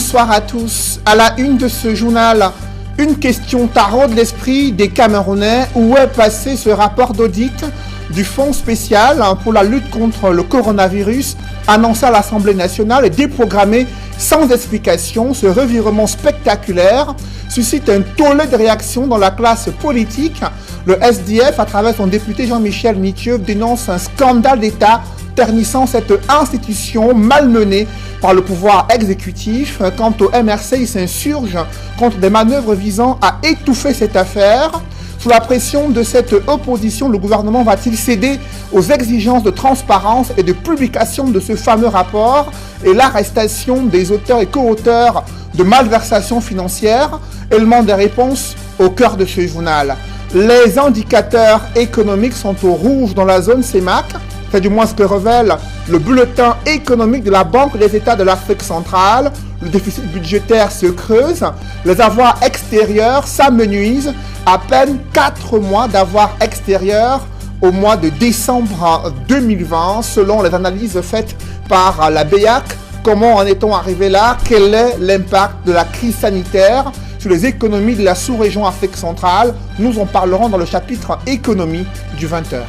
bonsoir à tous. À la une de ce journal, une question taraude l'esprit des Camerounais. Où est passé ce rapport d'audit du Fonds spécial pour la lutte contre le coronavirus annoncé à l'Assemblée nationale et déprogrammé sans explication? Ce revirement spectaculaire suscite un tollé de réactions dans la classe politique. Le SDF, à travers son député Jean-Michel Nitieux, dénonce un scandale d'État ternissant cette institution malmenée par le pouvoir exécutif. Quant au MRC, il s'insurge contre des manœuvres visant à étouffer cette affaire. Sous la pression de cette opposition, le gouvernement va-t-il céder aux exigences de transparence et de publication de ce fameux rapport et l'arrestation des auteurs et co-auteurs de malversations financières? Élément des réponses au cœur de ce journal. Les indicateurs économiques sont au rouge dans la zone CEMAC. C'est du moins ce que révèle le bulletin économique de la Banque des États de l'Afrique centrale. Le déficit budgétaire se creuse, les avoirs extérieurs s'amenuisent. À peine 4 mois d'avoirs extérieurs au mois de décembre 2020, selon les analyses faites par la BEAC. Comment en est-on arrivé là? Quel est l'impact de la crise sanitaire sur les économies de la sous-région Afrique centrale? Nous en parlerons dans le chapitre économie du 20h.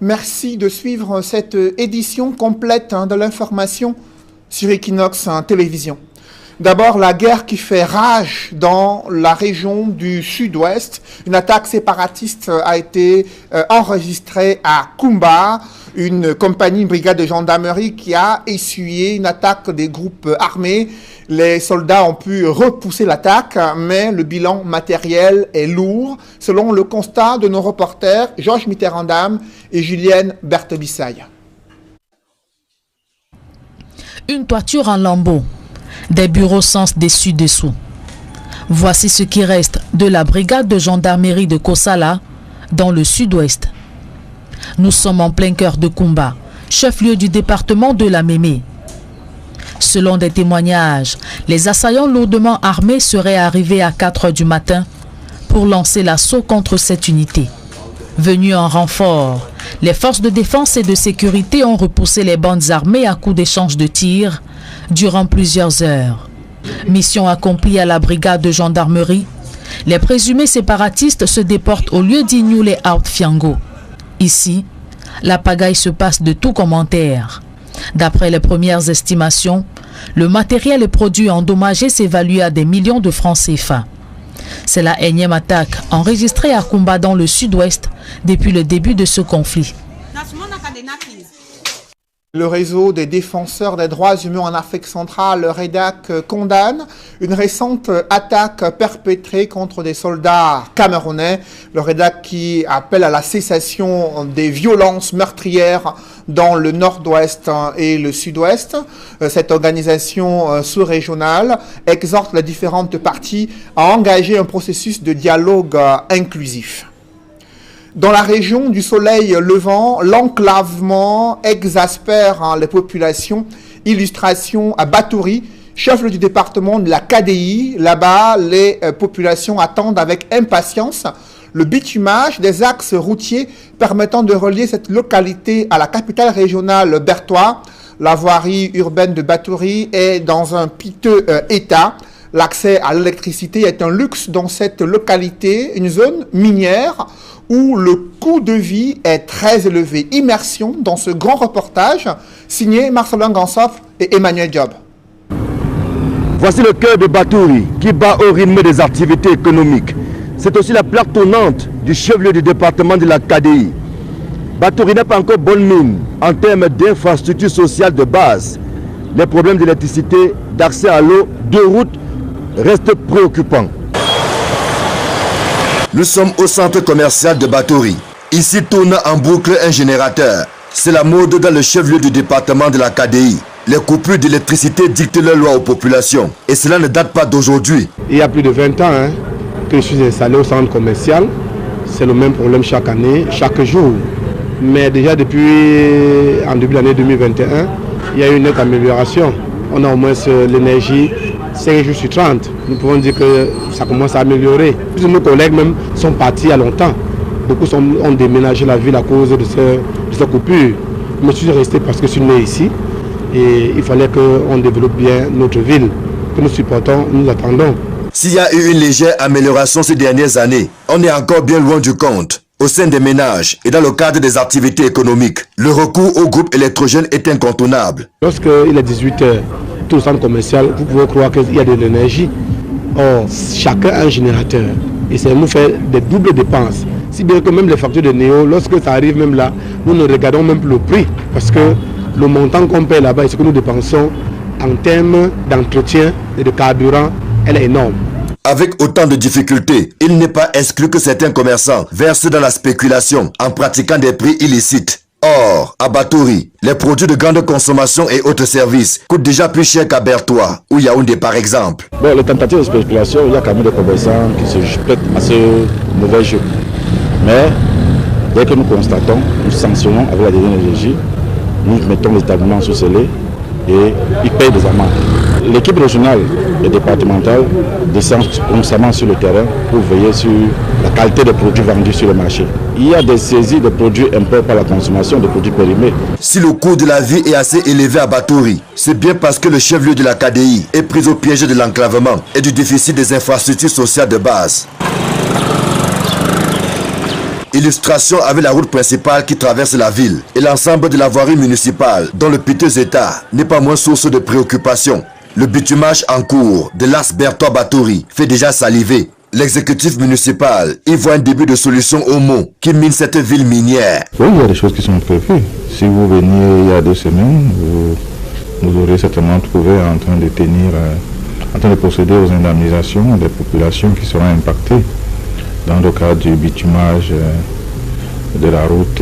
Merci de suivre cette édition complète de l'information sur Equinox Télévision. D'abord, la guerre qui fait rage dans la région du sud-ouest. Une attaque séparatiste a été enregistrée à Kumba, une compagnie, une brigade de gendarmerie qui a essuyé une attaque des groupes armés. Les soldats ont pu repousser l'attaque, mais le bilan matériel est lourd, selon le constat de nos reporters Georges Mitterrandam et Julienne Berthebissaille. Une toiture en lambeaux, des bureaux sens dessus-dessous. Voici ce qui reste de la brigade de gendarmerie de Kosala, dans le sud-ouest. Nous sommes en plein cœur de Kumba, chef-lieu du département de la Mémé. Selon des témoignages, les assaillants lourdement armés seraient arrivés à 4 h du matin pour lancer l'assaut contre cette unité. Venus en renfort, les forces de défense et de sécurité ont repoussé les bandes armées à coups d'échange de tirs durant plusieurs heures. Mission accomplie à la brigade de gendarmerie, les présumés séparatistes se déportent au lieu d'Ignoulé Out Fiango. Ici, la pagaille se passe de tout commentaire. D'après les premières estimations, le matériel et produits endommagés s'évaluent à des millions de francs CFA. C'est la énième attaque enregistrée à Kumba dans le sud-ouest depuis le début de ce conflit. Le réseau des défenseurs des droits humains en Afrique centrale, le REDAC, condamne une récente attaque perpétrée contre des soldats camerounais. Le REDAC qui appelle à la cessation des violences meurtrières dans le nord-ouest et le sud-ouest. Cette organisation sous-régionale exhorte les différentes parties à engager un processus de dialogue inclusif. Dans la région du soleil levant, l'enclavement exaspère les populations. Illustration à Batouri, chef-lieu du département de la KDI. Là-bas, les populations attendent avec impatience le bitumage des axes routiers permettant de relier cette localité à la capitale régionale Bertois. La voirie urbaine de Batouri est dans un piteux état. L'accès à l'électricité est un luxe dans cette localité, une zone minière où le coût de vie est très élevé. Immersion dans ce grand reportage signé Marcelin Gansoff et Emmanuel Diop. Voici le cœur de Batouri qui bat au rythme des activités économiques. C'est aussi la plaque tournante du chef-lieu du département de la KDI. Batouri n'est pas encore bonne mine en termes d'infrastructures sociales de base. Les problèmes d'électricité, d'accès à l'eau, de routes restent préoccupants. Nous sommes au centre commercial de Batouri. Ici tourne en boucle un générateur. C'est la mode dans le chef-lieu du département de la KDI. Les coupures d'électricité dictent leur loi aux populations. Et cela ne date pas d'aujourd'hui. Il y a plus de 20 ans que je suis installé au centre commercial. C'est le même problème chaque année, chaque jour. Mais déjà en début d'année 2021, il y a eu une nette amélioration. On a au moins l'énergie 5 jours sur 30. Nous pouvons dire que ça commence à améliorer. Plus de nos collègues même sont partis il y a longtemps. Beaucoup ont déménagé la ville à cause de ces coupures. Mais je suis resté parce que je suis né ici. Et il fallait qu'on développe bien notre ville, que nous supportons, nous attendons. S'il y a eu une légère amélioration ces dernières années, on est encore bien loin du compte. Au sein des ménages et dans le cadre des activités économiques, le recours au groupe électrogène est incontournable. Lorsqu'il est 18h, tout le centre commercial, vous pouvez croire qu'il y a de l'énergie. Or, chacun a un générateur. Et ça nous fait des doubles dépenses. Si bien que même les factures de Néo, lorsque ça arrive même là, nous ne regardons même plus le prix. Parce que le montant qu'on paie là-bas et ce que nous dépensons en termes d'entretien et de carburant, elle est énorme. Avec autant de difficultés, il n'est pas exclu que certains commerçants versent dans la spéculation en pratiquant des prix illicites. Or, à Batouri, les produits de grande consommation et autres services coûtent déjà plus cher qu'à Bertois ou Yaoundé par exemple. Bon, les tentatives de spéculation, il y a quand même des commerçants qui se prêtent à ce mauvais jeu. Mais dès que nous constatons, nous sanctionnons avec la dernière énergie, nous mettons les établissements sous scellés et ils payent des amendes. L'équipe régionale et départementale descend constamment sur le terrain pour veiller sur la qualité des produits vendus sur le marché. Il y a des saisies de produits impairs par la consommation de produits périmés. Si le coût de la vie est assez élevé à Batouri, c'est bien parce que le chef-lieu de la KDI est pris au piège de l'enclavement et du déficit des infrastructures sociales de base. Illustration avec la route principale qui traverse la ville et l'ensemble de la voirie municipale dont le piteux état n'est pas moins source de préoccupation. Le bitumage en cours de l'As Bertois-Batouri fait déjà saliver. L'exécutif municipal y voit un début de solution au mot qui mine cette ville minière. Oui, il y a des choses qui sont prévues. Si vous veniez il y a 2 semaines, vous aurez certainement trouvé en train de procéder aux indemnisations des populations qui seront impactées dans le cadre du bitumage de la route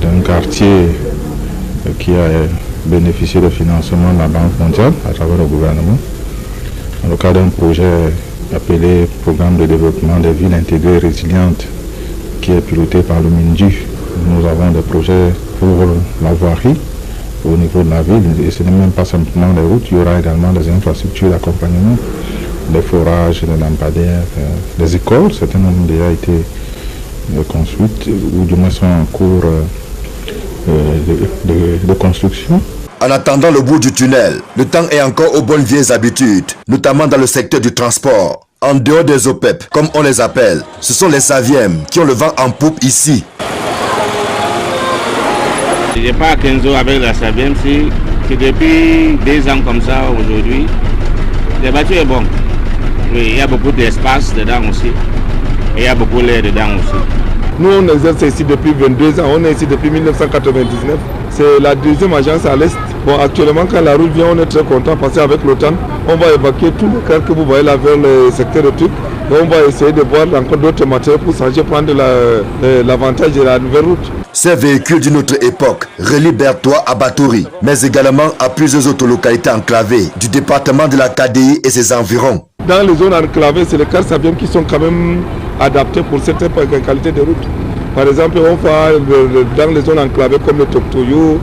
d'un quartier qui a bénéficié de financement de la Banque mondiale à travers le gouvernement, dans le cadre d'un projet appelé Programme de développement des villes intégrées résilientes qui est piloté par le MINDU. Nous avons des projets pour la voirie au niveau de la ville et ce n'est même pas simplement les routes, il y aura également des infrastructures d'accompagnement, des forages, des lampadaires, des écoles, certaines ont déjà été construites ou du moins sont en cours de construction. En attendant le bout du tunnel, le temps est encore aux bonnes vieilles habitudes, notamment dans le secteur du transport. En dehors des OPEP, comme on les appelle, ce sont les Savièmes qui ont le vent en poupe ici. Je n'ai pas 15 ans avec la Savième, c'est depuis 2 ans comme ça aujourd'hui. La voiture est bonne. Oui, il y a beaucoup d'espace dedans aussi. Et il y a beaucoup d'air dedans aussi. Nous, on exerce ici depuis 22 ans, on est ici depuis 1999. C'est la 2e agence à l'Est. Bon, actuellement, quand la route vient, on est très content parce qu'avec l'OTAN, on va évacuer tous les cars que vous voyez là vers le secteur de truc. Et on va essayer de voir encore d'autres matériaux pour changer, prendre l'avantage de la nouvelle route. Ces véhicules d'une autre époque relient Bertois à Batouri, mais également à plusieurs autres localités enclavées du département de la KDI et ses environs. Dans les zones enclavées, c'est les cars Savièmes qui sont quand même adaptés pour certaines qualités de route. Par exemple, on va dans les zones enclavées comme le Toktoyo.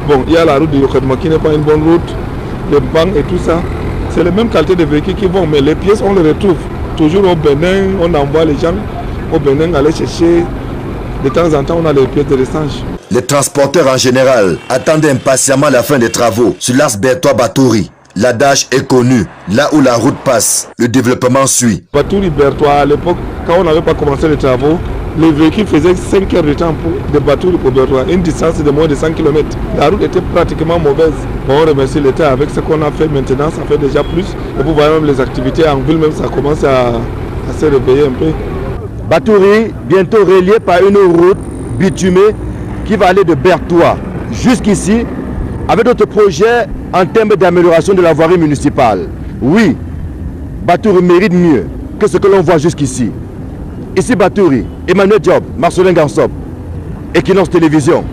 Bon, il y a la route de Yokedma qui n'est pas une bonne route, le Bang et tout ça. C'est les mêmes qualités de véhicules qui vont, mais les pièces, on les retrouve. Toujours au Bénin, on envoie les gens au Bénin aller chercher. De temps en temps, on a les pièces de rechange. Les transporteurs en général attendent impatiemment la fin des travaux sur l'As Bertois-Batouri. L'adage est connu, là où la route passe, le développement suit. Batouri-Bertois, à l'époque, quand on n'avait pas commencé les travaux, les véhicules faisaient 5 heures de temps de Batouri pour Bertois, une distance de moins de 100 km. La route était pratiquement mauvaise. Bon, on remercie l'État avec ce qu'on a fait maintenant, ça fait déjà plus. Et vous voyez même les activités en ville, même ça commence à se réveiller un peu. Batouri, bientôt relié par une route bitumée qui va aller de Bertois jusqu'ici, avec d'autres projets en termes d'amélioration de la voirie municipale. Oui, Batouri mérite mieux que ce que l'on voit jusqu'ici. Ici Batouri, Emmanuel Diop, Marcelin Gansop, Equinox Télévision.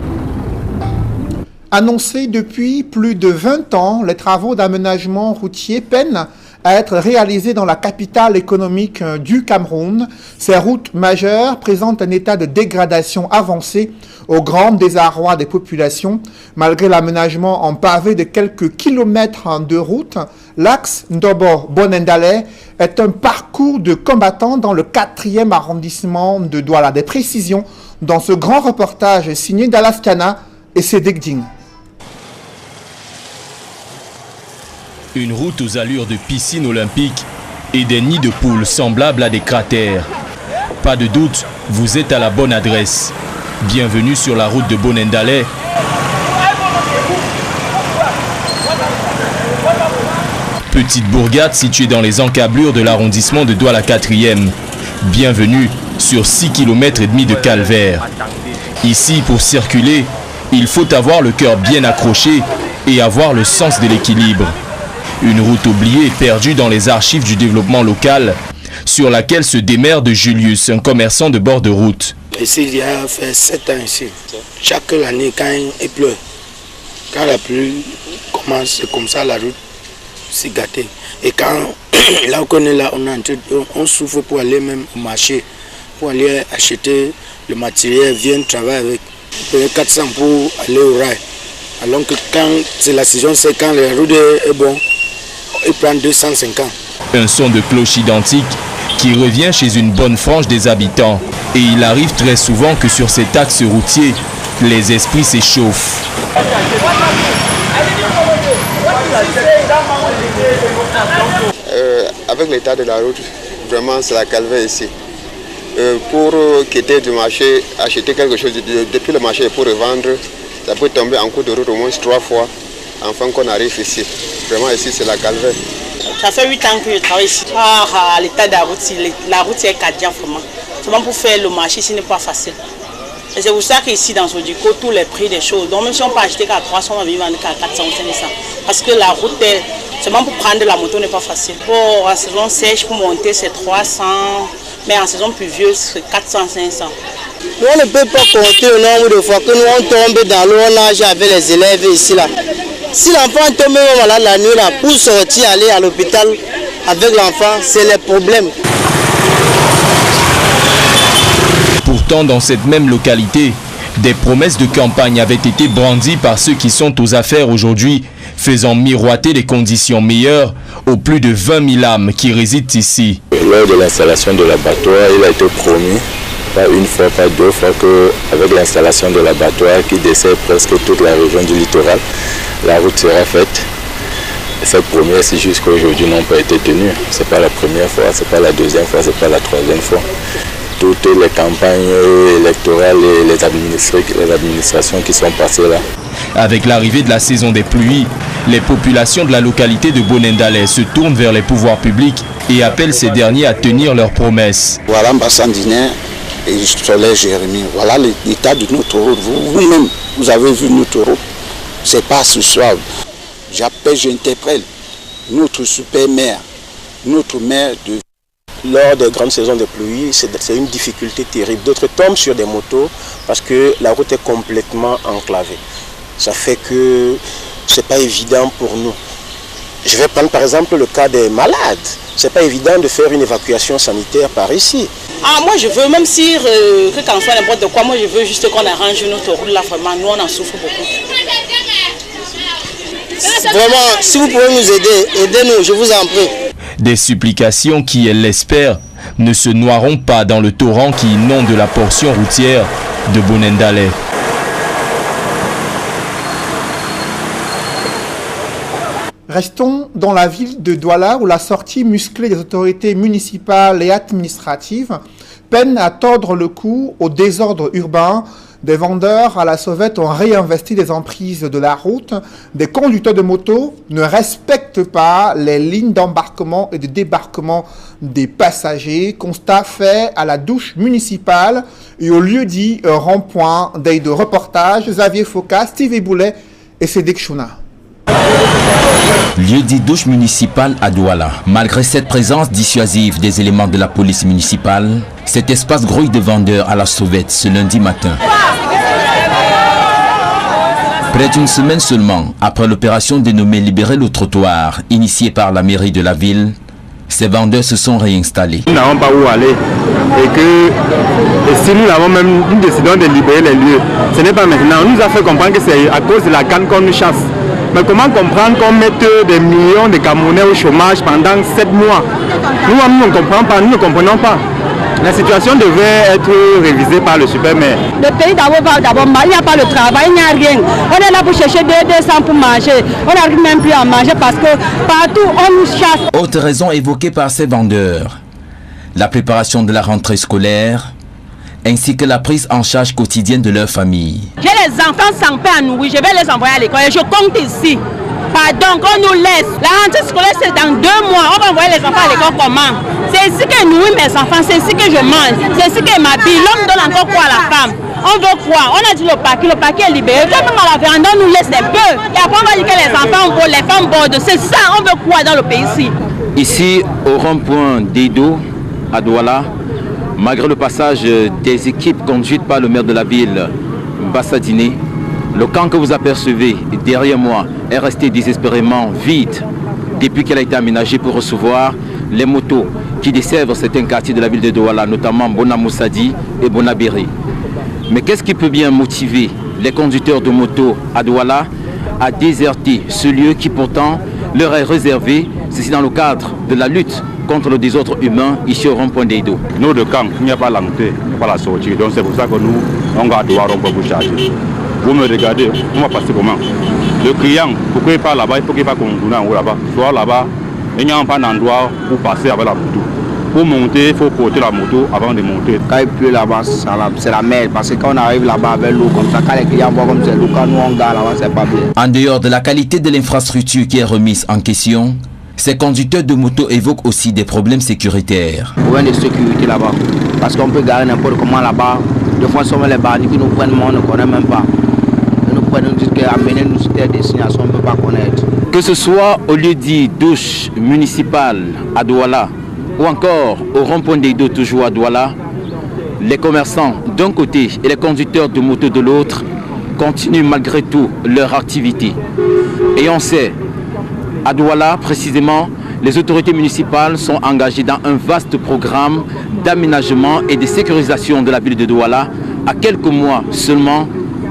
Annoncés depuis plus de 20 ans, les travaux d'aménagement routier peinent à être réalisées dans la capitale économique du Cameroun. Ces routes majeures présentent un état de dégradation avancé au grand désarroi des populations. Malgré l'aménagement en pavé de quelques kilomètres de route, l'axe Ndobo-Bonendale est un parcours de combattants dans le 4e arrondissement de Douala. Des précisions dans ce grand reportage signé d'Alaskana et Sédek Ding. Une route aux allures de piscine olympique et des nids de poules semblables à des cratères. Pas de doute, vous êtes à la bonne adresse. Bienvenue sur la route de Bonendale. Petite bourgade située dans les encablures de l'arrondissement de Douala 4e. Bienvenue sur 6 km et demi de calvaire. Ici, pour circuler, il faut avoir le cœur bien accroché et avoir le sens de l'équilibre. Une route oubliée et perdue dans les archives du développement local, sur laquelle se démerde Julius, un commerçant de bord de route. Ici, il y a fait 7 ans ici. Chaque année, quand il pleut, quand la pluie commence, c'est comme ça la route s'est gâtée. Et quand là on est là, on souffre pour aller même au marché, pour aller acheter le matériel, viens travailler avec. On paye 400 pour aller au rail. Alors que quand c'est la saison, c'est quand la route est bonne, il prend 250. Un son de cloche identique qui revient chez une bonne frange des habitants. Et il arrive très souvent que sur cet axe routier, les esprits s'échauffent. Avec l'état de la route, vraiment c'est la calvaire ici. Pour quitter du marché, acheter quelque chose depuis le marché pour revendre, ça peut tomber en cours de route au moins 3 fois, enfin qu'on arrive ici. Vraiment ici c'est la calvaire. Ça fait 8 ans que je travaille ici. L'état de la route est cardiaque vraiment. Seulement pour faire le marché, ce n'est pas facile. Et c'est pour ça qu'ici dans Sodico, tous les prix des choses, donc même si on peut acheter qu'à 300, on va vendre qu'à 400 ou 500. Parce que la route, seulement pour prendre la moto n'est pas facile. Pour la saison sèche, pour monter, c'est 300, mais en saison pluvieuse, c'est 400, 500. Nous, on ne peut pas compter le nombre de fois que nous on tombe dans l'eau, on nage avec les élèves ici là. Si l'enfant tombe malade la nuit là, pour sortir, aller à l'hôpital avec l'enfant, c'est le problème. Pourtant, dans cette même localité, des promesses de campagne avaient été brandies par ceux qui sont aux affaires aujourd'hui, faisant miroiter les conditions meilleures aux plus de 20 000 âmes qui résident ici. Lors de l'installation de l'abattoir, il a été promis, pas une fois, pas 2 fois, qu'avec l'installation de l'abattoir qui dessert presque toute la région du littoral, la route sera faite. Et ces promesses jusqu'à aujourd'hui n'ont pas été tenues. Ce n'est pas la première fois, ce n'est pas la deuxième fois, ce n'est pas la troisième fois. Toutes les campagnes électorales et les administrations qui sont passées là. Avec l'arrivée de la saison des pluies, les populations de la localité de Bonendale se tournent vers les pouvoirs publics et appellent ces derniers à tenir leurs promesses. Voilà Mbassandine et Soleil Jérémy, voilà l'état de notre route. Vous-même, vous avez vu notre route. C'est pas ce soir. J'appelle, j'interpelle notre super maire, notre maire de... Lors des grandes saisons de pluie, c'est une difficulté terrible. D'autres tombent sur des motos parce que la route est complètement enclavée. Ça fait que c'est pas évident pour nous. Je vais prendre par exemple le cas des malades. C'est pas évident de faire une évacuation sanitaire par ici. Moi je veux, même si que quand on fait n'importe quoi, moi je veux juste qu'on arrange notre route là, vraiment, nous on en souffre beaucoup. Vraiment, si vous pouvez nous aider, aidez-nous, je vous en prie. Des supplications qui, elle l'espère, ne se noieront pas dans le torrent qui inonde la portion routière de Bonendale. Restons dans la ville de Douala où la sortie musclée des autorités municipales et administratives peine à tordre le cou au désordre urbain. Des vendeurs à la sauvette ont réinvesti des emprises de la route. Des conducteurs de moto ne respectent pas les lignes d'embarquement et de débarquement des passagers. Constat fait à la douche municipale et au lieu dit rond-point de reportage. Xavier Foka, Steve Boulet et Sédek Chouna. Lieu dit douche municipale à Douala. Malgré cette présence dissuasive des éléments de la police municipale, cet espace grouille de vendeurs à la sauvette ce lundi matin. Près d'une semaine seulement après l'opération dénommée Libérer le trottoir, initiée par la mairie de la ville, ces vendeurs se sont réinstallés. Nous n'avons pas où aller et si nous avons même décidé de libérer les lieux, ce n'est pas maintenant. On nous a fait comprendre que c'est à cause de la canne qu'on nous chasse. Mais comment comprendre qu'on mette des millions de Camerounais au chômage pendant 7 mois? Nous ne comprenons pas, nous ne comprenons pas. La situation devait être révisée par le super maire. Le pays d'abord, il n'y a pas de travail, il n'y a rien. On est là pour chercher 200 pour manger. On n'arrive même plus à manger parce que partout on nous chasse. Autre raison évoquée par ces vendeurs, la préparation de la rentrée scolaire ainsi que la prise en charge quotidienne de leur famille. J'ai les enfants sans pain à nourrir, je vais les envoyer à l'école et je compte ici. Pardon, qu'on nous laisse. La rentrée scolaire c'est dans 2 mois. On va envoyer les enfants à l'école comment? C'est ici que je nourris mes enfants, c'est ici que je mange, c'est ici que je m'habille. L'homme donne encore quoi à la femme? On veut quoi? On a dit le paquet est libéré. Quand même à la véranda, on nous laisse un peu. Et après on va dire que les enfants bordent, les femmes bordent. C'est ça, on veut quoi dans le pays ici? Ici, au rond-point d'Edo, à Douala, malgré le passage des équipes conduites par le maire de la ville, Bassadine, le camp que vous apercevez derrière moi est resté désespérément vide depuis qu'elle a été aménagée pour recevoir les motos qui desservent certains quartiers de la ville de Douala, notamment Bonamoussadi et Bonabéré. Mais qu'est-ce qui peut bien motiver les conducteurs de motos à Douala à déserter ce lieu qui pourtant leur est réservé, ceci dans le cadre de la lutte contre le désordre humain ici au rond-point d'Edo? Nous de camp, il n'y a pas l'entrée, il n'y a pas la sortie, donc c'est pour ça que nous, on va devoir vous charger. Vous me regardez, on va passer comment? Le client, pourquoi il part là-bas, il faut qu'il va contourner en haut là-bas. Soit là-bas, il n'y a pas d'endroit pour passer avec la moto. Pour monter, il faut porter la moto avant de monter. Quand il pleut là-bas, c'est la merde. Parce que quand on arrive là-bas avec l'eau comme ça, quand les clients voient comme c'est l'eau, quand nous on garde là-bas, c'est pas bien. En dehors de la qualité de l'infrastructure qui est remise en question, ces conducteurs de moto évoquent aussi des problèmes sécuritaires. Problème de sécurité là-bas. Parce qu'on peut garer n'importe comment là-bas. Des fois, sur les bandits qui nous prennent, mais on ne connaît même pas. Ils nous prennent, nous disent qu'amener nous sur des destinations, on ne peut pas connaître. Que ce soit au lieu dit douche municipale à Douala ou encore au rond-point d'Edo toujours à Douala, les commerçants d'un côté et les conducteurs de moto de l'autre continuent malgré tout leur activité. Et on sait, à Douala précisément, les autorités municipales sont engagées dans un vaste programme d'aménagement et de sécurisation de la ville de Douala à quelques mois seulement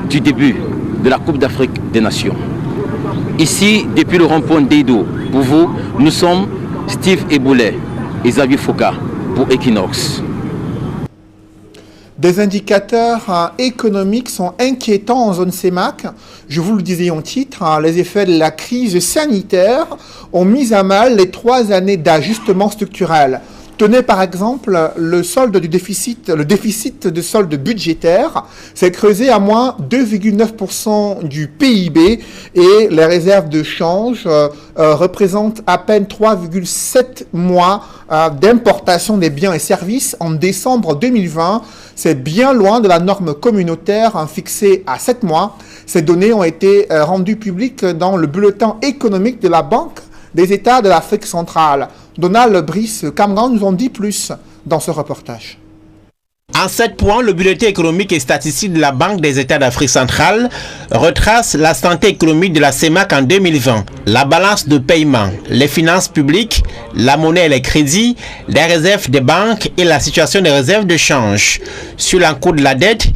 du début de la Coupe d'Afrique des Nations. Ici, depuis le rond-point d'Edo, pour vous, nous sommes Steve Eboulet et Xavier Foucault pour Equinox. Des indicateurs économiques sont inquiétants en zone CEMAC. Je vous le disais en titre, les effets de la crise sanitaire ont mis à mal les 3 années d'ajustement structurel. Tenez par exemple le déficit de solde budgétaire s'est creusé à moins 2,9% du PIB et les réserves de change représentent à peine 3,7 mois d'importation des biens et services en décembre 2020. C'est bien loin de la norme communautaire fixée à 7 mois. Ces données ont été rendues publiques dans le bulletin économique de la Banque des États de l'Afrique centrale. Donald Brice Camgan nous en dit plus dans ce reportage. En 7 points, le bulletin économique et statistique de la Banque des États d'Afrique centrale retrace la santé économique de la CEMAC en 2020, la balance de paiement, les finances publiques, la monnaie et les crédits, les réserves des banques et la situation des réserves de change. Sur l'encours de la dette,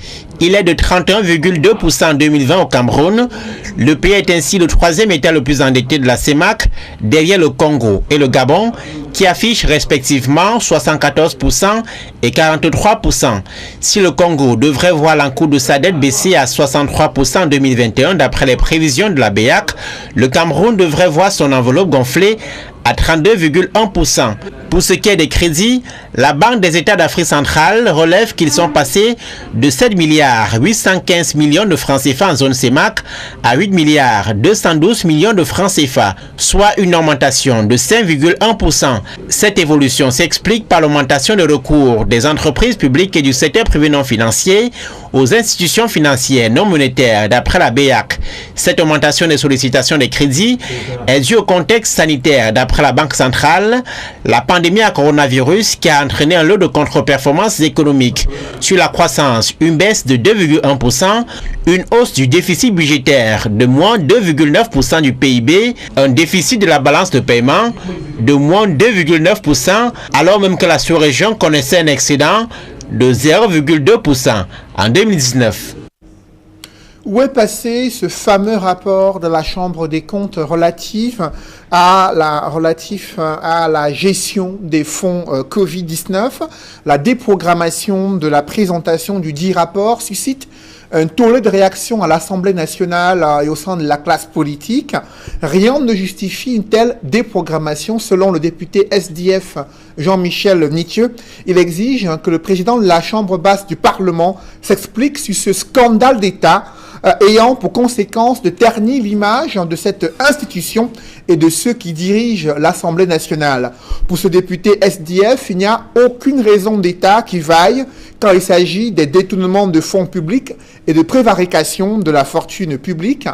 il est de 31,2% en 2020 au Cameroun. Le pays est ainsi le 3e État le plus endetté de la CEMAC, derrière le Congo et le Gabon, qui affichent respectivement 74% et 43%. Si le Congo devrait voir l'encours de sa dette baisser à 63% en 2021, d'après les prévisions de la BEAC, le Cameroun devrait voir son enveloppe gonfler à 32,1%. Pour ce qui est des crédits, la Banque des États d'Afrique centrale relève qu'ils sont passés de 7 milliards 815 millions de francs CFA en zone CEMAC à 8 milliards 212 millions de francs CFA, soit une augmentation de 5,1%. Cette évolution s'explique par l'augmentation de recours des entreprises publiques et du secteur privé non financier aux institutions financières non monétaires d'après la BEAC. Cette augmentation des sollicitations des crédits est due au contexte sanitaire d'après D'après la Banque centrale, la pandémie à coronavirus qui a entraîné un lot de contre-performances économiques sur la croissance, une baisse de 2,1%, une hausse du déficit budgétaire de moins 2,9% du PIB, un déficit de la balance de paiement de moins 2,9%, alors même que la sous-région connaissait un excédent de 0,2% en 2019. Où est passé ce fameux rapport de la Chambre des comptes relatif à la gestion des fonds Covid-19? La déprogrammation de la présentation du dit rapport suscite un tollé de réaction à l'Assemblée nationale et au sein de la classe politique. Rien ne justifie une telle déprogrammation selon le député SDF Jean-Michel Nitieux. Il exige que le président de la Chambre basse du Parlement s'explique sur ce scandale d'État ayant pour conséquence de ternir l'image de cette institution et de ceux qui dirigent l'Assemblée nationale. Pour ce député SDF, il n'y a aucune raison d'État qui vaille quand il s'agit des détournements de fonds publics et de prévarication de la fortune publique.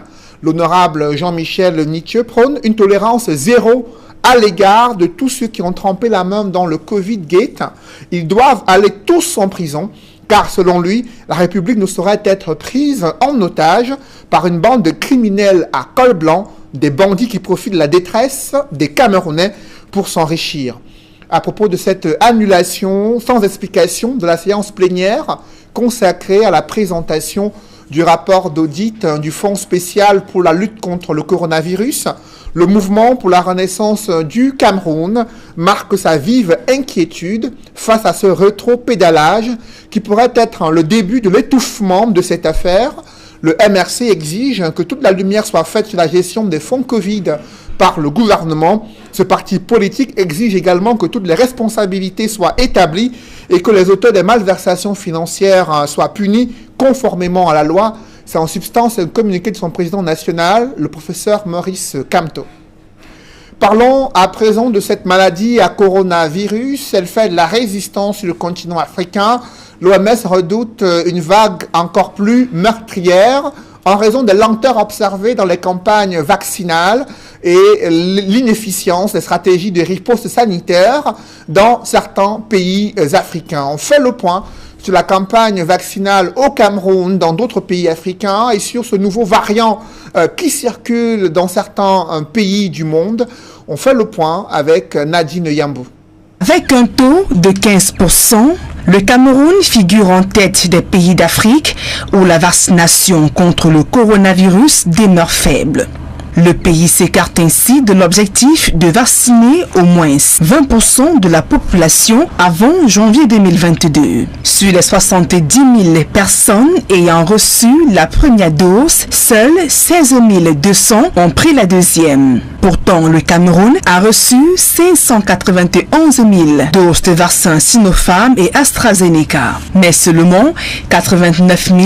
L'honorable Jean-Michel Nitieux prône une tolérance zéro à l'égard de tous ceux qui ont trempé la main dans le Covid-Gate. Ils doivent aller tous en prison, car selon lui, la République ne saurait être prise en otage par une bande de criminels à col blanc, des bandits qui profitent de la détresse des Camerounais pour s'enrichir. À propos de cette annulation sans explication de la séance plénière consacrée à la présentation du rapport d'audit du Fonds spécial pour la lutte contre le coronavirus, le mouvement pour la renaissance du Cameroun marque sa vive inquiétude face à ce rétro-pédalage qui pourrait être le début de l'étouffement de cette affaire. Le MRC exige que toute la lumière soit faite sur la gestion des fonds Covid par le gouvernement. Ce parti politique exige également que toutes les responsabilités soient établies et que les auteurs des malversations financières soient punis conformément à la loi. C'est en substance un communiqué de son président national, le professeur Maurice Kamto. Parlons à présent de cette maladie à coronavirus. Elle fait de la résistance sur le continent africain. L'OMS redoute une vague encore plus meurtrière en raison des lenteurs observées dans les campagnes vaccinales et l'inefficience des stratégies de riposte sanitaire dans certains pays africains. On fait le point sur la campagne vaccinale au Cameroun, dans d'autres pays africains et sur ce nouveau variant qui circule dans certains pays du monde. On fait le point avec Nadine Yambou. Avec un taux de 15%, le Cameroun figure en tête des pays d'Afrique où la vaccination contre le coronavirus demeure faible. Le pays s'écarte ainsi de l'objectif de vacciner au moins 20% de la population avant janvier 2022. Sur les 70 000 personnes ayant reçu la première dose, seuls 16 200 ont pris la deuxième. Pourtant, le Cameroun a reçu 591 000 doses de vaccins Sinopharm et AstraZeneca, mais seulement 89 000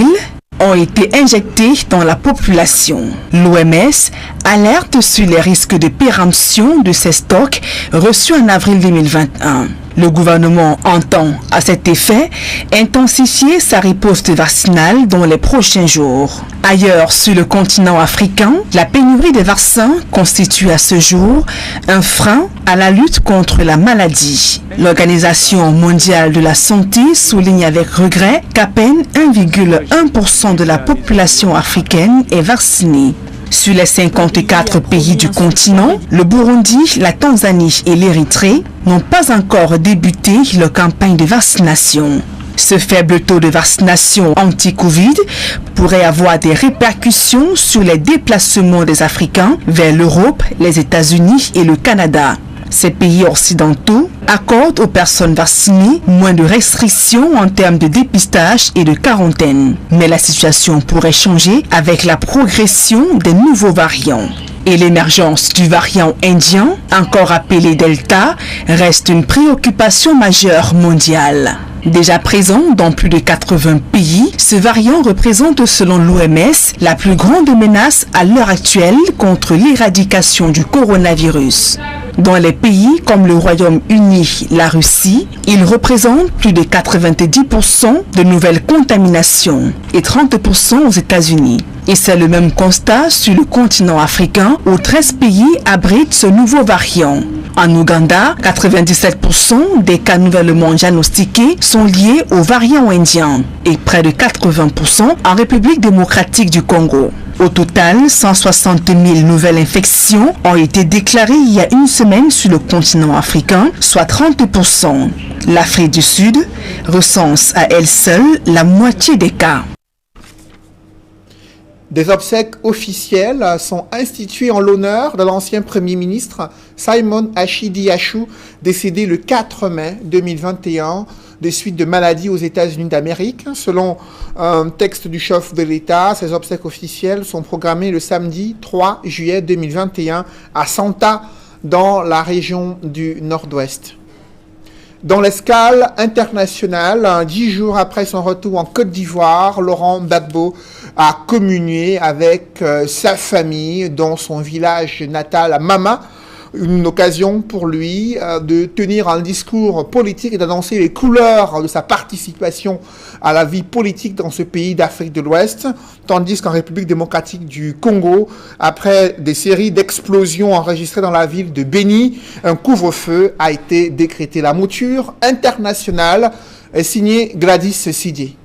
ont été injectés dans la population. L'OMS alerte sur les risques de péremption de ces stocks reçus en avril 2021. Le gouvernement entend, à cet effet, intensifier sa riposte vaccinale dans les prochains jours. Ailleurs, sur le continent africain, la pénurie des vaccins constitue à ce jour un frein à la lutte contre la maladie. L'Organisation mondiale de la santé souligne avec regret qu'à peine 1,1% de la population africaine est vaccinée. Sur les 54 pays du continent, le Burundi, la Tanzanie et l'Érythrée n'ont pas encore débuté leur campagne de vaccination. Ce faible taux de vaccination anti-Covid pourrait avoir des répercussions sur les déplacements des Africains vers l'Europe, les États-Unis et le Canada. Ces pays occidentaux accordent aux personnes vaccinées moins de restrictions en termes de dépistage et de quarantaine. Mais la situation pourrait changer avec la progression des nouveaux variants. Et l'émergence du variant indien, encore appelé Delta, reste une préoccupation majeure mondiale. Déjà présent dans plus de 80 pays, ce variant représente selon l'OMS la plus grande menace à l'heure actuelle contre l'éradication du coronavirus. Dans les pays comme le Royaume-Uni, la Russie, il représente plus de 90% de nouvelles contaminations et 30% aux États-Unis. Et c'est le même constat sur le continent africain où 13 pays abritent ce nouveau variant. En Ouganda, 97% des cas nouvellement diagnostiqués sont liés aux variants indiens et près de 80% en République démocratique du Congo. Au total, 160 000 nouvelles infections ont été déclarées il y a une semaine sur le continent africain, soit 30%. L'Afrique du Sud recense à elle seule la moitié des cas. Des obsèques officielles sont instituées en l'honneur de l'ancien Premier ministre Simon Achidi Achou, décédé le 4 mai 2021 des suites de maladies aux États-Unis d'Amérique. Selon un texte du chef de l'État, ces obsèques officielles sont programmées le samedi 3 juillet 2021 à Santa, dans la région du Nord-Ouest. Dans l'escale internationale, 10 jours après son retour en Côte d'Ivoire, Laurent Gbagbo a communié avec sa famille dans son village natal à Mama. Une occasion pour lui de tenir un discours politique et d'annoncer les couleurs de sa participation à la vie politique dans ce pays d'Afrique de l'Ouest, tandis qu'en République démocratique du Congo, après des séries d'explosions enregistrées dans la ville de Beni, un couvre-feu a été décrété. La mouture internationale est signée Gladys Sidié.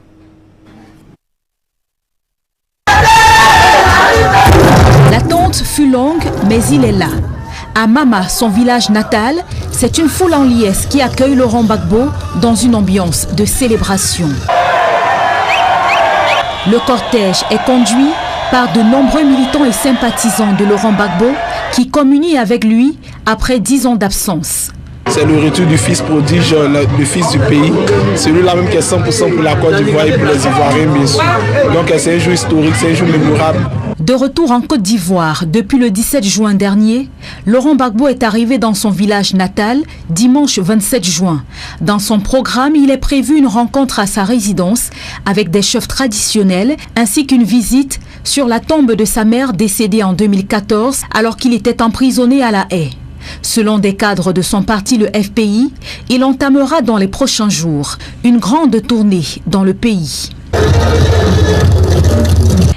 L'attente fut longue, mais il est là. À Mama, son village natal, c'est une foule en liesse qui accueille Laurent Gbagbo dans une ambiance de célébration. Le cortège est conduit par de nombreux militants et sympathisants de Laurent Gbagbo qui communient avec lui après 10 ans d'absence. C'est le retour du fils prodige, le fils du pays, celui-là même qui est 100% pour la Côte d'Ivoire et pour les Ivoiriens, bien sûr. Donc c'est un jour historique, c'est un jour mémorable. De retour en Côte d'Ivoire depuis le 17 juin dernier, Laurent Gbagbo est arrivé dans son village natal dimanche 27 juin. Dans son programme, il est prévu une rencontre à sa résidence avec des chefs traditionnels ainsi qu'une visite sur la tombe de sa mère décédée en 2014 alors qu'il était emprisonné à La Haye. Selon des cadres de son parti, le FPI, il entamera dans les prochains jours une grande tournée dans le pays.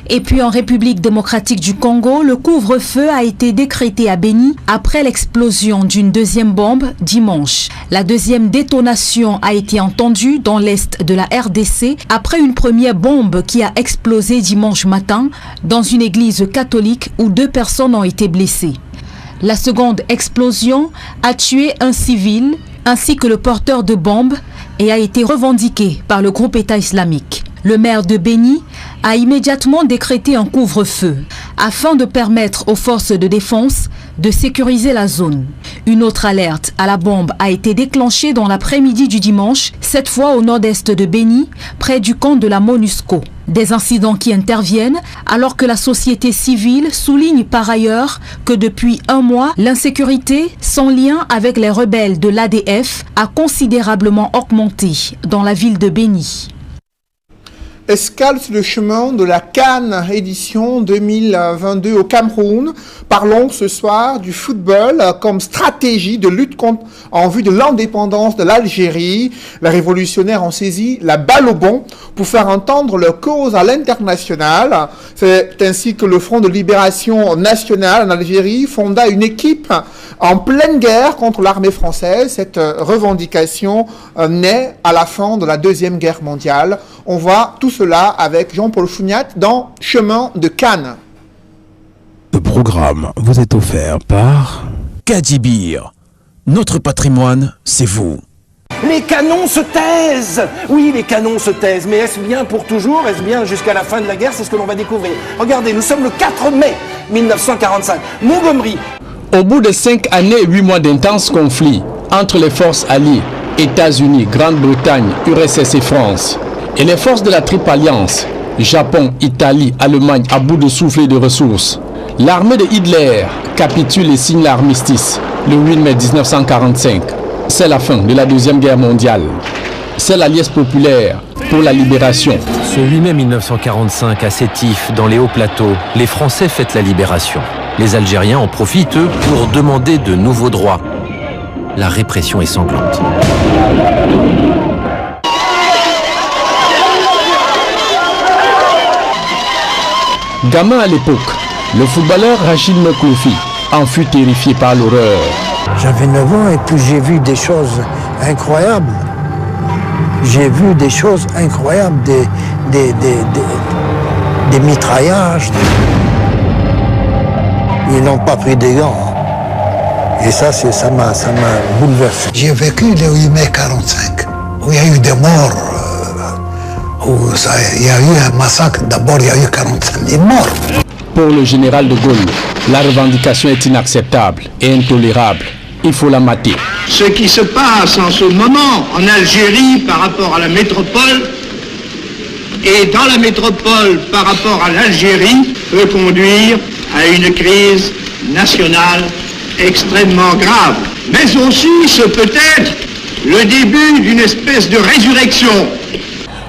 Et puis en République démocratique du Congo, le couvre-feu a été décrété à Beni après l'explosion d'une deuxième bombe dimanche. La deuxième détonation a été entendue dans l'est de la RDC après une première bombe qui a explosé dimanche matin dans une église catholique où 2 personnes ont été blessées. La seconde explosion a tué un civil ainsi que le porteur de bombe et a été revendiquée par le groupe État islamique. Le maire de Beni a immédiatement décrété un couvre-feu afin de permettre aux forces de défense de sécuriser la zone. Une autre alerte à la bombe a été déclenchée dans l'après-midi du dimanche, cette fois au nord-est de Beni, près du camp de la MONUSCO. Des incidents qui interviennent alors que la société civile souligne par ailleurs que depuis 1 mois, l'insécurité sans lien avec les rebelles de l'ADF a considérablement augmenté dans la ville de Beni. Escale sur le chemin de la CAN édition 2022 au Cameroun. Parlons ce soir du football comme stratégie de lutte en vue de l'indépendance de l'Algérie. Les révolutionnaires ont saisi la balle au bond pour faire entendre leur cause à l'international. C'est ainsi que le Front de libération nationale en Algérie fonda une équipe en pleine guerre contre l'armée française. Cette revendication naît à la fin de la Deuxième Guerre mondiale. On voit tout cela avec Jean-Paul Fougnat dans Chemin de Cannes. Ce programme vous est offert par Kadibir. Notre patrimoine, c'est vous. Les canons se taisent. Oui, les canons se taisent. Mais est-ce bien pour toujours? Est-ce bien jusqu'à la fin de la guerre? C'est ce que l'on va découvrir. Regardez, nous sommes le 4 mai 1945. Montgomery. Au bout de 5 années et 8 mois d'intenses conflits entre les forces alliées, États-Unis, Grande-Bretagne, URSS et France, et les forces de la Triple Alliance, Japon, Italie, Allemagne à bout de souffle et de ressources, l'armée de Hitler capitule et signe l'armistice le 8 mai 1945. C'est la fin de la Deuxième Guerre mondiale. C'est l'Alliance populaire pour la libération. Ce 8 mai 1945 à Sétif, dans les hauts plateaux, les Français fêtent la libération. Les Algériens en profitent, eux, pour demander de nouveaux droits. La répression est sanglante. Gamin à l'époque, le footballeur Rachid Mekloufi en fut terrifié par l'horreur. J'avais 9 ans et puis j'ai vu des choses incroyables. J'ai vu des choses incroyables, des mitraillages. Ils n'ont pas pris des gants. Et ça m'a bouleversé. J'ai vécu le 8 mai 45, où il y a eu des morts, il y a eu un massacre. D'abord, il y a eu 45 000 morts. Pour le général de Gaulle, la revendication est inacceptable et intolérable. Il faut la mater. Ce qui se passe en ce moment en Algérie par rapport à la métropole et dans la métropole par rapport à l'Algérie peut conduire à une crise nationale extrêmement grave. Mais aussi ce peut être le début d'une espèce de résurrection.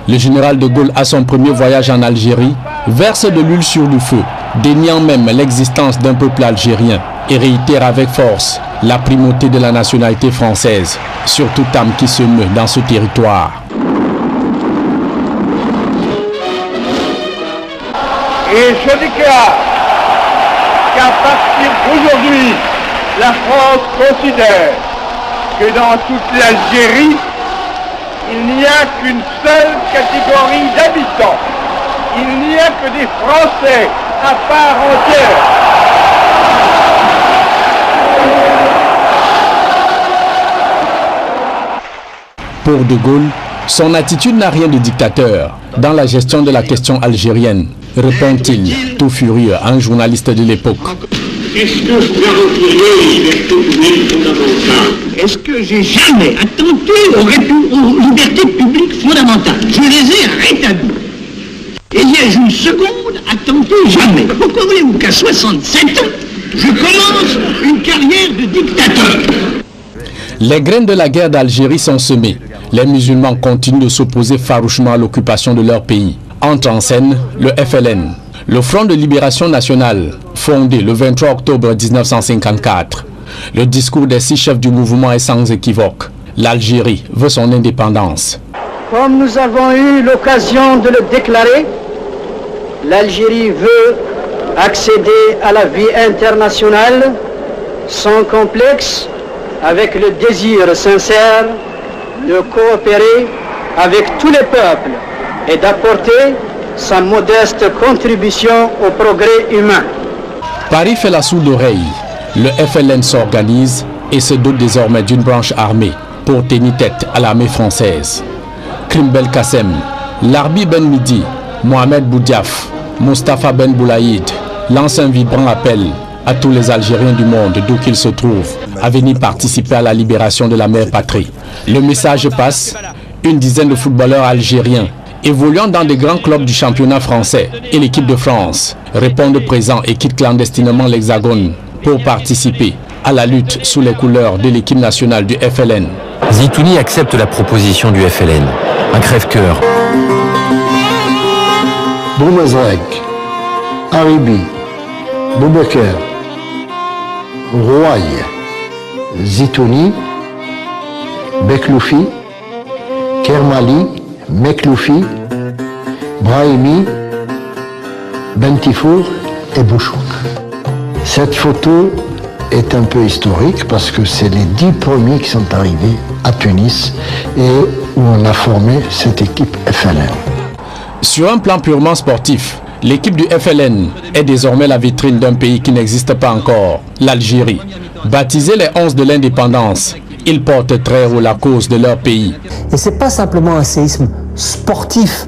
Le général de Gaulle, à son premier voyage en Algérie, verse de l'huile sur le feu, déniant même l'existence d'un peuple algérien et réitère avec force la primauté de la nationalité française sur toute âme qui se meut dans ce territoire. Et je déclare qu'à partir d'aujourd'hui, la France considère que dans toute l'Algérie, il n'y a qu'une seule catégorie d'habitants. Il n'y a que des Français à part entière. Pour De Gaulle, son attitude n'a rien de dictateur dans la gestion de la question algérienne, répond-il, tout furieux à un journaliste de l'époque. Est-ce que vous garantirez les libertés publiques fondamentales? Est-ce que j'ai jamais attenté aux libertés publiques fondamentales? Je les ai rétablies. Et ai-je une seconde attenté? Jamais. Pourquoi voulez-vous qu'à 67 ans, je commence une carrière de dictateur? Les graines de la guerre d'Algérie sont semées. Les musulmans continuent de s'opposer farouchement à l'occupation de leur pays. Entre en scène le FLN, le Front de Libération Nationale, fondé le 23 octobre 1954. Le discours des 6 chefs du mouvement est sans équivoque. L'Algérie veut son indépendance. Comme nous avons eu l'occasion de le déclarer, l'Algérie veut accéder à la vie internationale sans complexe, avec le désir sincère de coopérer avec tous les peuples et d'apporter sa modeste contribution au progrès humain. Paris fait la sourde oreille. Le FLN s'organise et se dote désormais d'une branche armée pour tenir tête à l'armée française. Krim Belkacem, Larbi Ben Midi, Mohamed Boudiaf, Moustapha Ben Boulaïd lancent un vibrant appel à tous les Algériens du monde, d'où qu'ils se trouvent, à venir participer à la libération de la mère patrie. Le message passe, une dizaine de footballeurs algériens évoluant dans des grands clubs du championnat français et l'équipe de France répondent présents et quittent clandestinement l'Hexagone pour participer à la lutte sous les couleurs de l'équipe nationale du FLN. Zitouni accepte la proposition du FLN. Un crève-cœur. Boumazrek, Haribi, Boubaker, Rouaille, Zitouni, Bekloufi, Kermali, Mekloufi, Brahimi, Bentifour et Bouchouk. Cette photo est un peu historique parce que c'est les 10 premiers qui sont arrivés à Tunis et où on a formé cette équipe FLN. Sur un plan purement sportif, l'équipe du FLN est désormais la vitrine d'un pays qui n'existe pas encore, l'Algérie. Baptisés les 11 de l'indépendance, ils portent très haut la cause de leur pays. Et ce n'est pas simplement un séisme sportif.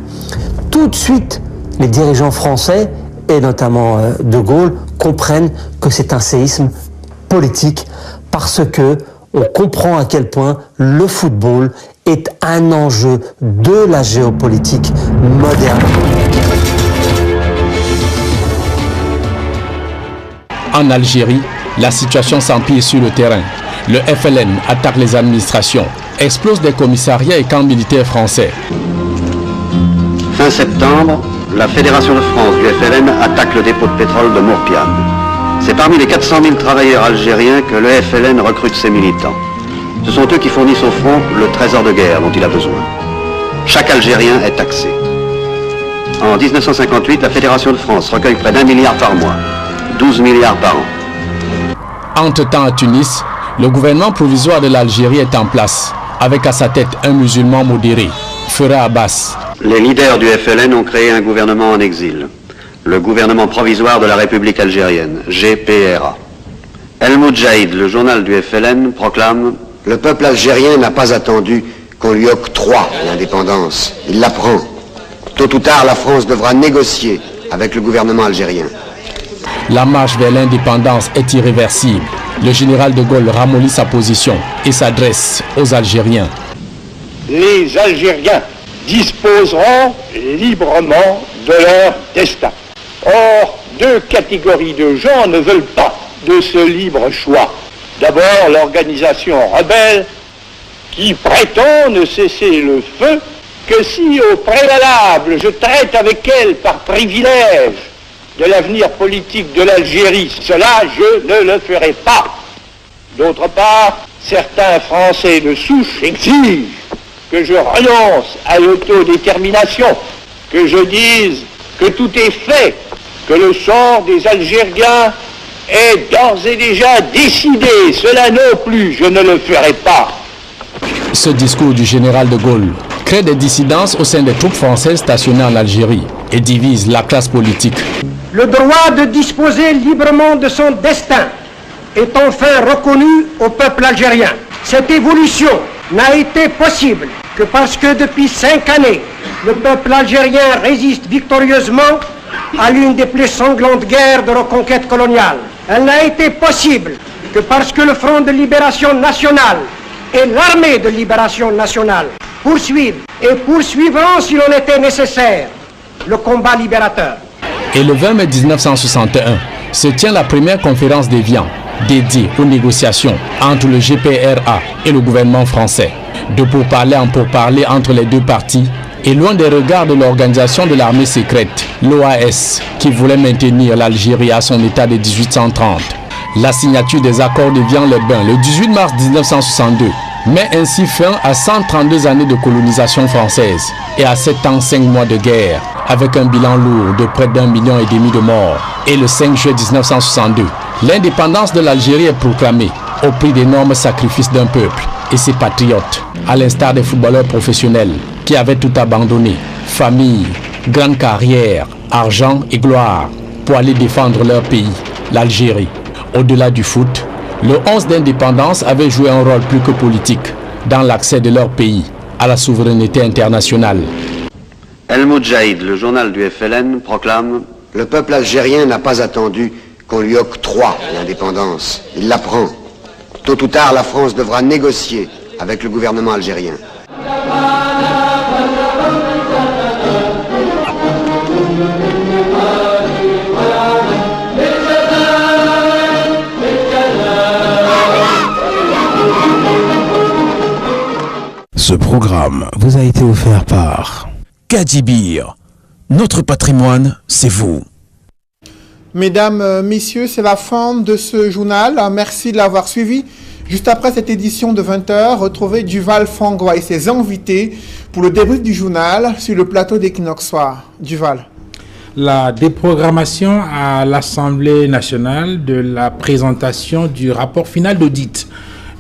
Tout de suite, les dirigeants français, et notamment De Gaulle, comprennent que c'est un séisme politique parce que on comprend à quel point le football est un enjeu de la géopolitique moderne. En Algérie, la situation s'empire sur le terrain. Le FLN attaque les administrations, explose des commissariats et camps militaires français. Fin septembre, la Fédération de France du FLN attaque le dépôt de pétrole de Mourpiane. C'est parmi les 400 000 travailleurs algériens que le FLN recrute ses militants. Ce sont eux qui fournissent au front le trésor de guerre dont il a besoin. Chaque Algérien est taxé. En 1958, la Fédération de France recueille près d'1 milliard par mois, 12 milliards par an. Entre-temps à Tunis, Le gouvernement provisoire de l'Algérie est en place, avec à sa tête un musulman modéré, Fera Abbas. Les leaders du FLN ont créé un gouvernement en exil, le gouvernement provisoire de la République algérienne, GPRA. El Moudjahid, le journal du FLN, proclame « Le peuple algérien n'a pas attendu qu'on lui octroie l'indépendance. Il la prend. Tôt ou tard, la France devra négocier avec le gouvernement algérien. » La marche vers l'indépendance est irréversible. Le général de Gaulle ramollit sa position et s'adresse aux Algériens. Les Algériens disposeront librement de leur destin. Or, deux catégories de gens ne veulent pas de ce libre choix. D'abord, l'organisation rebelle qui prétend ne cesser le feu que si au préalable je traite avec elle par privilège de l'avenir politique de l'Algérie, cela je ne le ferai pas. D'autre part, certains Français de souche exigent que je renonce à l'autodétermination, que je dise que tout est fait, que le sort des Algériens est d'ores et déjà décidé. Cela non plus, je ne le ferai pas. Ce discours du général de Gaulle crée des dissidences au sein des troupes françaises stationnées en Algérie et divise la classe politique. Le droit de disposer librement de son destin est enfin reconnu au peuple algérien. Cette évolution n'a été possible que parce que depuis 5 années, le peuple algérien résiste victorieusement à l'une des plus sanglantes guerres de reconquête coloniale. Elle n'a été possible que parce que le Front de libération nationale et l'armée de libération nationale poursuivent et poursuivront, si l'on était nécessaire, le combat libérateur. Et le 20 mai 1961 se tient la première conférence d'Évian dédiée aux négociations entre le GPRA et le gouvernement français. De pourparlers en pourparlers entre les deux parties et loin des regards de l'organisation de l'armée secrète, l'OAS, qui voulait maintenir l'Algérie à son état de 1830. La signature des accords d'Évian-les-Bains le 18 mars 1962 met ainsi fin à 132 années de colonisation française et à 7 ans 5 mois de guerre, avec un bilan lourd de près d'1,5 million de morts. Et le 5 juillet 1962, l'indépendance de l'Algérie est proclamée au prix d'énormes sacrifices d'un peuple et ses patriotes, à l'instar des footballeurs professionnels qui avaient tout abandonné, famille, grande carrière, argent et gloire, pour aller défendre leur pays, l'Algérie. Au-delà du foot, le 11 d'indépendance avait joué un rôle plus que politique dans l'accès de leur pays à la souveraineté internationale. El Moudjahid, le journal du FLN, proclame « Le peuple algérien n'a pas attendu qu'on lui octroie l'indépendance. Il la prend. Tôt ou tard, la France devra négocier avec le gouvernement algérien. » Ce programme vous a été offert par Kadjibir. Notre patrimoine, c'est vous. Mesdames, messieurs, c'est la fin de ce journal. Merci de l'avoir suivi. Juste après cette édition de 20h, retrouvez Duval Frangois et ses invités pour le débrief du journal sur le plateau d'Equinox Soir. Duval. La déprogrammation à l'Assemblée nationale de la présentation du rapport final d'audit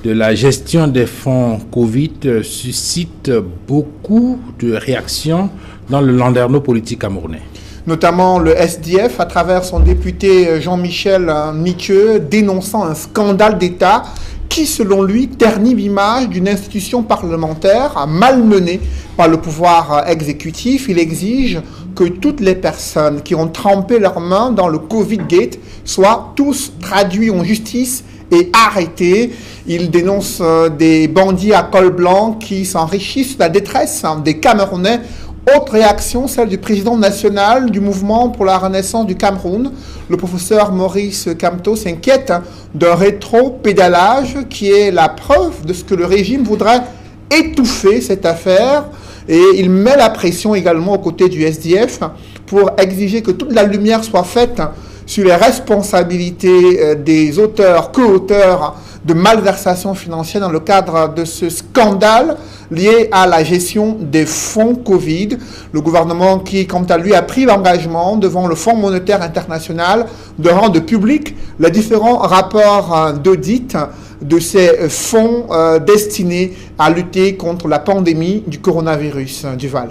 de la gestion des fonds Covid suscite beaucoup de réactions dans le landerneau politique camerounais. Notamment le SDF, à travers son député Jean-Michel Niqueux, dénonçant un scandale d'État qui, selon lui, ternit l'image d'une institution parlementaire malmenée par le pouvoir exécutif. Il exige que toutes les personnes qui ont trempé leurs mains dans le Covid-Gate soient tous traduits en justice et arrêtés. Il dénonce des bandits à col blanc qui s'enrichissent de la détresse des Camerounais. Autre réaction, celle du président national du mouvement pour la renaissance du Cameroun. Le professeur Maurice Kamto s'inquiète d'un rétro-pédalage qui est la preuve de ce que le régime voudrait étouffer cette affaire. Et il met la pression également aux côtés du SDF pour exiger que toute la lumière soit faite sur les responsabilités des auteurs, co-auteurs de malversations financières dans le cadre de ce scandale lié à la gestion des fonds Covid. Le gouvernement qui, quant à lui, a pris l'engagement devant le Fonds monétaire international de rendre public les différents rapports d'audit de ces fonds destinés à lutter contre la pandémie du coronavirus. Duval.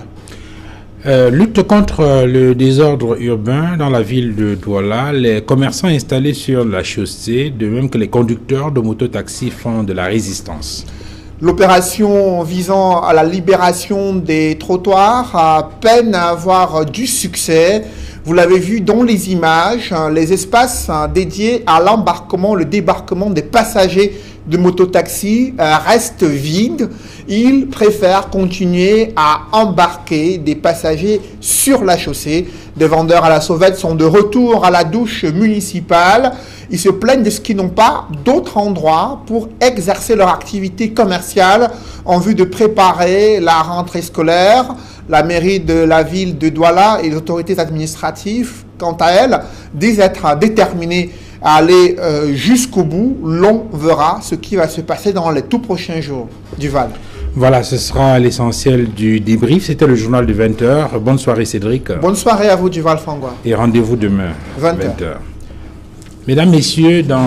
Lutte contre le désordre urbain dans la ville de Douala, les commerçants installés sur la chaussée, de même que les conducteurs de mototaxis font de la résistance. L'opération visant à la libération des trottoirs peine à avoir du succès. Vous l'avez vu dans les images, les espaces dédiés à l'embarquement, le débarquement des passagers de mototaxi restent vides. Ils préfèrent continuer à embarquer des passagers sur la chaussée. Des vendeurs à la sauvette sont de retour à la douche municipale. Ils se plaignent de ce qu'ils n'ont pas d'autre endroit pour exercer leur activité commerciale en vue de préparer la rentrée scolaire. La mairie de la ville de Douala et les autorités administratives, quant à elles, disent être déterminées à aller jusqu'au bout. L'on verra ce qui va se passer dans les tout prochains jours. Duval. Voilà, ce sera l'essentiel du débrief. C'était le journal de 20h. Bonne soirée Cédric. Bonne soirée à vous Duval Fangwa. Et rendez-vous demain, 20h. Mesdames, Messieurs, dans